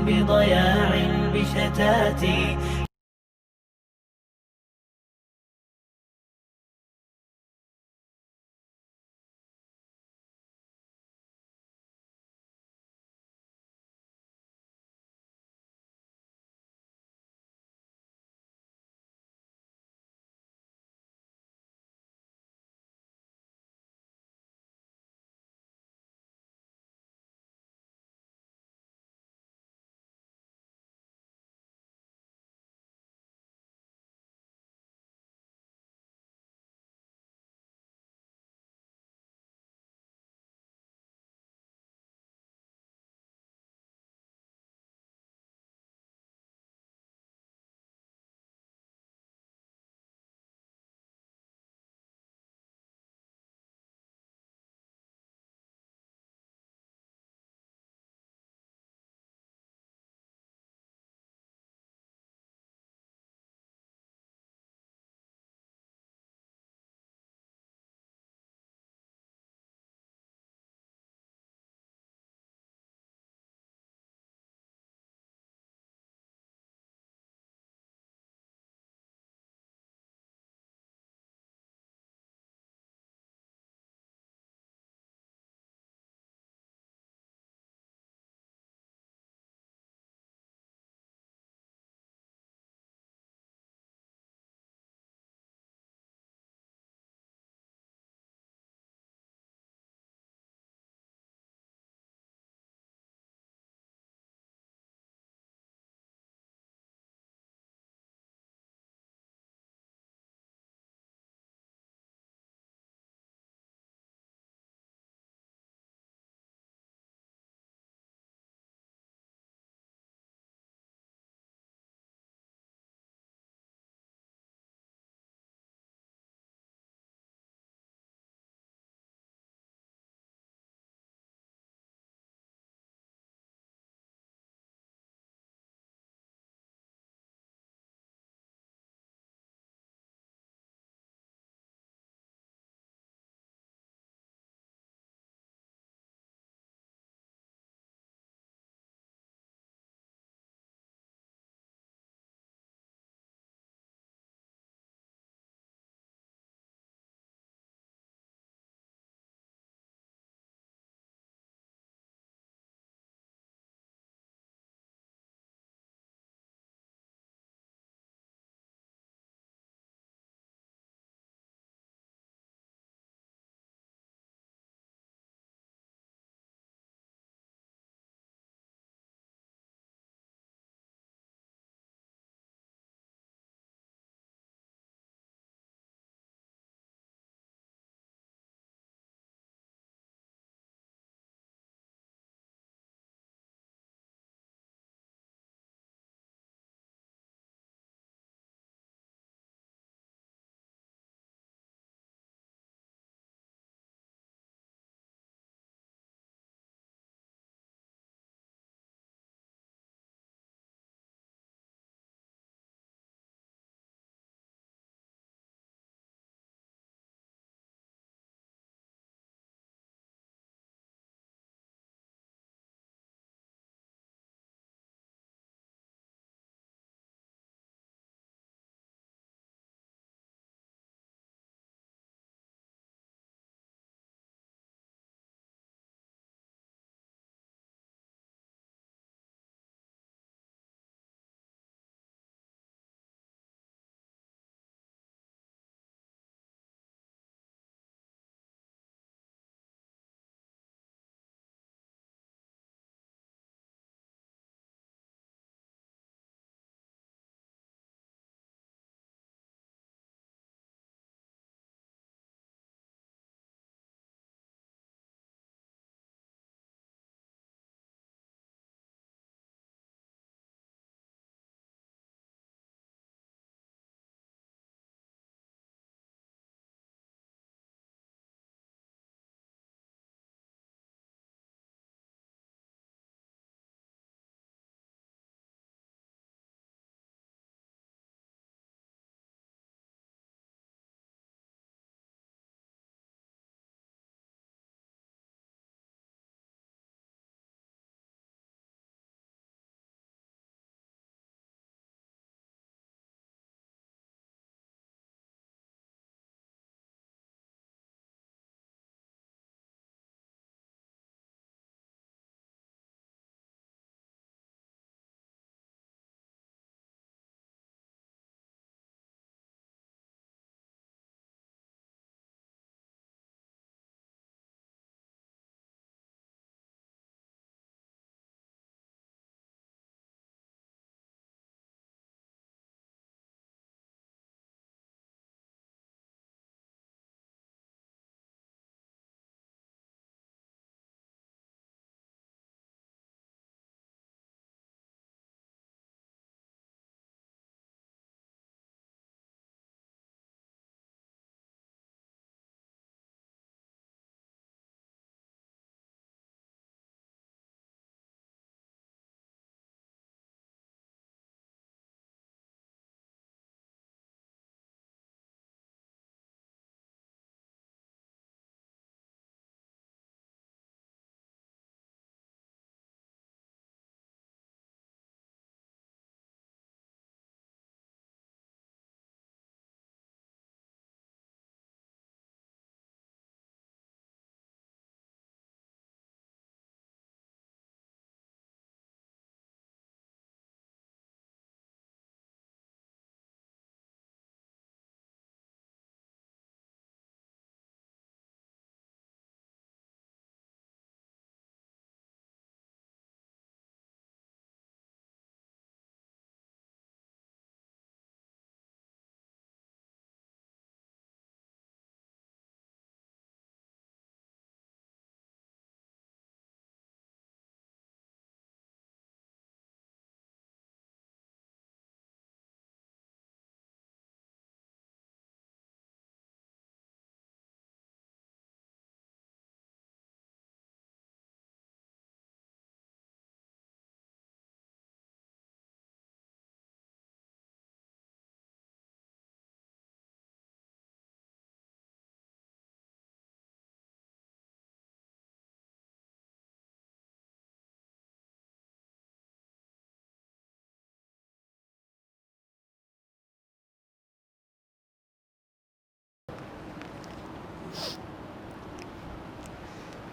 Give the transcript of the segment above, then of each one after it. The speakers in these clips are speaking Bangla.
بضياع بشتات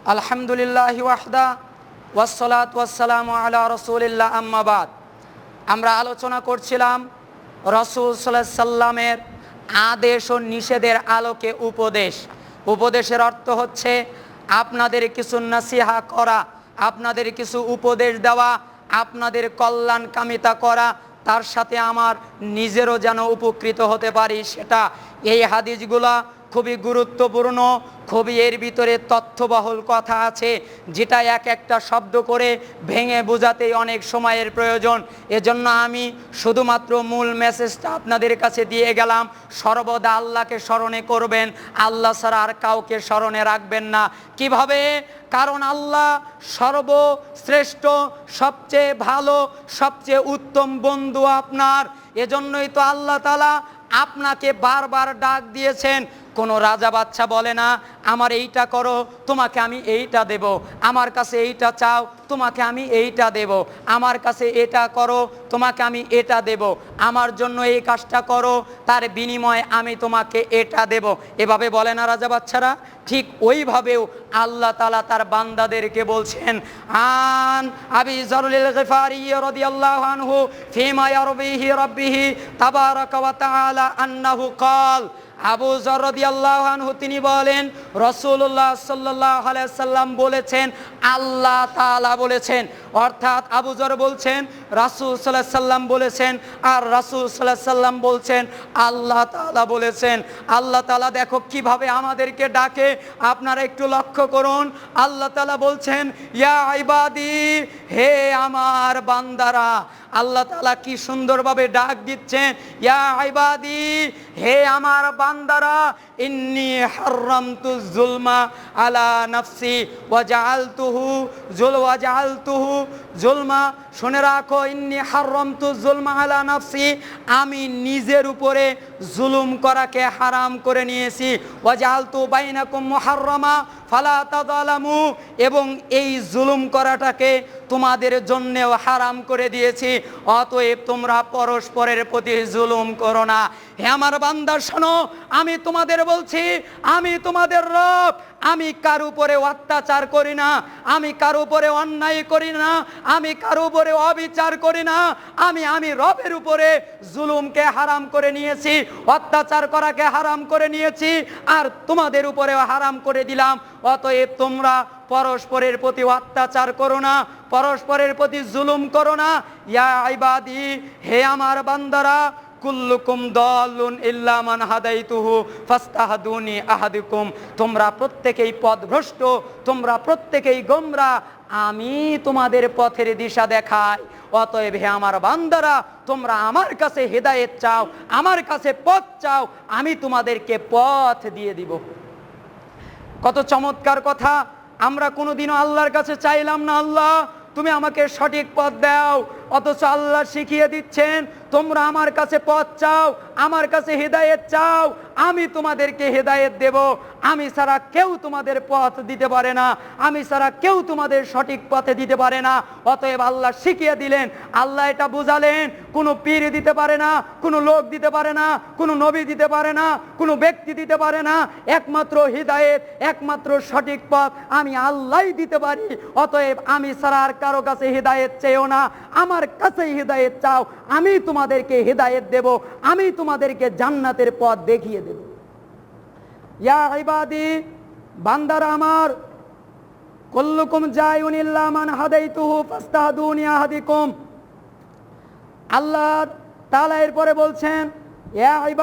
আলহামদুলিল্লাহি ওয়াহদা ওয়াসসালাতু ওয়াসসালামু আলা রাসূলিল্লাহ আম্মা বাদ। আমরা আলোচনা করছিলাম রাসূল সাল্লাল্লাহু আলাইহি সাল্লামের আদেশ ও নিষেধের আলোকে উপদেশ। উপদেশের অর্থ হচ্ছে আপনাদের কিছু নসিহা করা, আপনাদের কিছু উপদেশ দেওয়া, আপনাদের কল্যাণকামিতা করা, তার সাথে আমার নিজেরও যেন উপকৃত হতে পারি সেটা। এই হাদিসগুলা খুবই গুরুত্বপূর্ণ, খুবই এর ভিতরে তথ্যবহুল কথা আছে, যেটা এক একটা শব্দ করে ভেঙে বোঝাতেই অনেক সময়ের প্রয়োজন। এজন্য আমি শুধুমাত্র মূল মেসেজটা আপনাদের কাছে দিয়ে গেলাম। সর্বদা আল্লাহকে স্মরণে করবেন, আল্লাহ ছাড়া আর কাউকে স্মরণে রাখবেন না। কিভাবে? কারণ আল্লাহ সর্বশ্রেষ্ঠ, সবচেয়ে ভালো, সবচেয়ে উত্তম বন্ধু আপনার। এজন্যই তো আল্লাহ তাআলা আপনাকে বারবার ডাক দিয়েছেন। কোনো রাজা বাচ্চা বলে না আমার এইটা করো, তোমাকে আমি এইটা দেব, আমার কাছে এইটা চাও, তোমাকে আমি এইটা দেব, আমার কাছে এটা করো, তোমাকে আমি এটা দেব, আমার জন্য এই কাজটা করো, তার বিনিময়ে আমি তোমাকে এটা দেব। এভাবে বলে না রাজা বাচ্চারা? ঠিক ওইভাবেও আল্লাহ তাআলা তার বান্দাদেরকে বলছেন, আন আবি যারুল গিফারি রাদিয়াল্লাহু আনহু ফিমা ইয়ারবিহি রাব্বিহি তাবারাকা ওয়া তাআলা আন্নাহু ক্বাল। আবু যর রাদিয়াল্লাহু আনহু তিনি বলেন রাসূলুল্লাহ সাল্লাল্লাহু আলাইহি সাল্লাম বলেছেন, আল্লাহ তাআলা বলেছেন। অর্থাৎ আবু যর বলছেন রাসূল সাল্লাল্লাহু আলাইহি সাল্লাম বলেছেন, আর রাসূল সাল্লাল্লাহু আলাইহি সাল্লাম বলছেন আল্লাহ তাআলা বলেছেন। আল্লাহ তাআলা দেখো কিভাবে আমাদেরকে ডাকে, আপনারা একটু লক্ষ্য করুন। আল্লাহ তাআলা বলছেন ইয়া ইবাদি, হে আমার বান্দারা। আল্লাহ তাআলা কি সুন্দরভাবে ডাক দিচ্ছেন, ইয়া ইবাদি, হে আমার বান্দারা, ইন্নী হারামতু যুলমা আলা নাফসি ওয়া জাআলতুহু যুলমা। শুনে রাখো, ইন্নী হারামতু যুলমা আলা নাফসি, আমি নিজের উপরে জুলুম করাকে হারাম করে নিয়েছি। ওয়া জাআলতু বাইনাকুম মুহাররামা ফালা তাযালামু, এবং এই জুলুম করাটাকে তোমাদের জন্যেও হারাম করে দিয়েছি, অতএব তোমরা পরস্পরের প্রতি জুলুম করো না। হে আমার বান্দা শোনো, আমি তোমাদের বলছি, আমি তোমাদের রব, আমি কার উপরে অত্যাচার করি না, আমি কার উপরে অন্যায় করি না, আমি কার উপরে অবিচার করি না। আমি রবের উপরে জুলুমকে হারাম করে নিয়েছি, অত্যাচার করাকে হারাম করে নিয়েছি, আর তোমাদের উপরেও হারাম করে দিলাম। অতএব তোমরা পরস্পরের প্রতি অত্যাচার করো না, পরস্পরের প্রতি জুলুম করো না। ইয়া ইবাদি, হে আমার বান্দারা, কুল্লুকুম দাল্লুন ইল্লা মান হাদাইতুহু ফাস্তাহদুনি আহাদুকুম, তোমরা প্রত্যেকেই পথভ্রষ্ট, তোমরা প্রত্যেকেই গোমরা, আমি তোমাদের পথের দিশা দেখাই। অতএব হে আমার বান্দারা, তোমরা আমার কাছে হেদায়েত চাও, আমার কাছে পথ চাও, আমি তোমাদেরকে পথ দিয়ে দিব। কত চমৎকার কথা! আমরা কোনোদিনও আল্লাহর কাছে চাইলাম না আল্লাহ তুমি আমাকে সঠিক পথ দাও, অথচ আল্লাহ শিখিয়ে দিচ্ছেন তোমরা আমার কাছে পথ চাও, আমার কাছে হেদায়েত চাও, আমি তোমাদেরকে হেদায়েত দেব। আমি ছাড়া কেউ তোমাদের পথ দিতে পারে না, আমি ছাড়া কেউ তোমাদের সঠিক পথে দিতে পারে না। অতএব আল্লাহ শিখিয়ে দিলেন, আল্লাহ এটা বুঝালেন, কোনো পীর দিতে পারে না, কোনো লোক দিতে পারে না, কোনো নবী দিতে পারে না, কোনো ব্যক্তি দিতে পারে না। একমাত্র হিদায়েত, একমাত্র সঠিক পথ আমি আল্লাহই দিতে পারি। অতএব আমি ছাড়া আর কারো কাছে হিদায়েত চেয়েও না, আমার কাছেই হিদায়েত চাও, আমি তোমাদেরকে হিদায়েত দেব, আমি তোমাদেরকে জান্নাতের পথ দেখিয়ে দেব। ইয়া ইবাদি, বান্দারা আমার, কুল্লুকুম জাইউন ইল্লা মান হাদাইতুহু ফাস্তাহদুনি আহাদিকুম। আল্লাহ তাআলা এরপরে বলছেন ইয়া ইবাদি